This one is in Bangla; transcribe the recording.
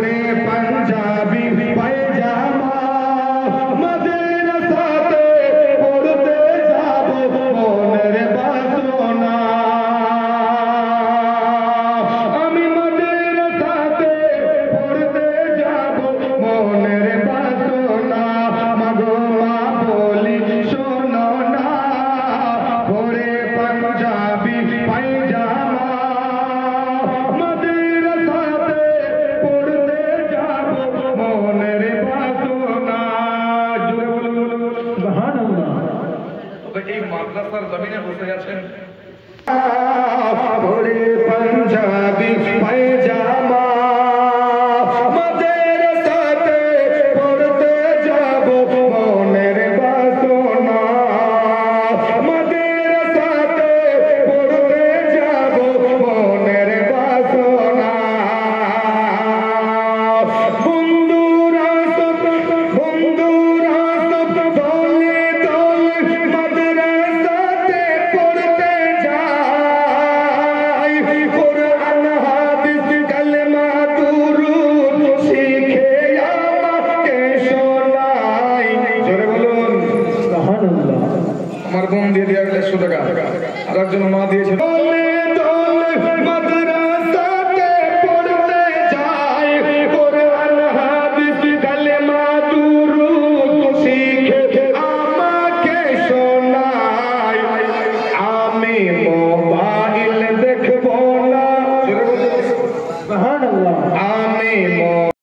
পরে পাঞ্জাবি পায়জামা মাদ্রাসাতে পড়তে যাব মনের বাসনা আমি মাদ্রাসাতে পড়তে যাব মনের বাসনা মাগো মা বলি শোনো না পরে পাঞ্জাবি পায়জামা মাদ্রাসাতে পড়তে যাব মনের বাসনা জোরে বলুন সুবহানাল্লাহ। এই মাদ্রাসার জমিনে বসে আছেন পরে পাঞ্জাবি পায়জামা মাদ্রাসাতে পড়তে যাব মনের বাসনা মাদ্রাসাতে পড়তে যাব মনের বাসনা বন্ধুরা সব দলে দলে মাদ্রাসাতে পড়তে যায় কোরআন হাদিস কালেমা দুরূদ শিখে আমাকে শোনায় জোরে বলুন সুবহানাল্লাহ। আমার বোন দিয়ে দেয়া 100 টাকা আর একজন মা দিয়েছে দলে দলে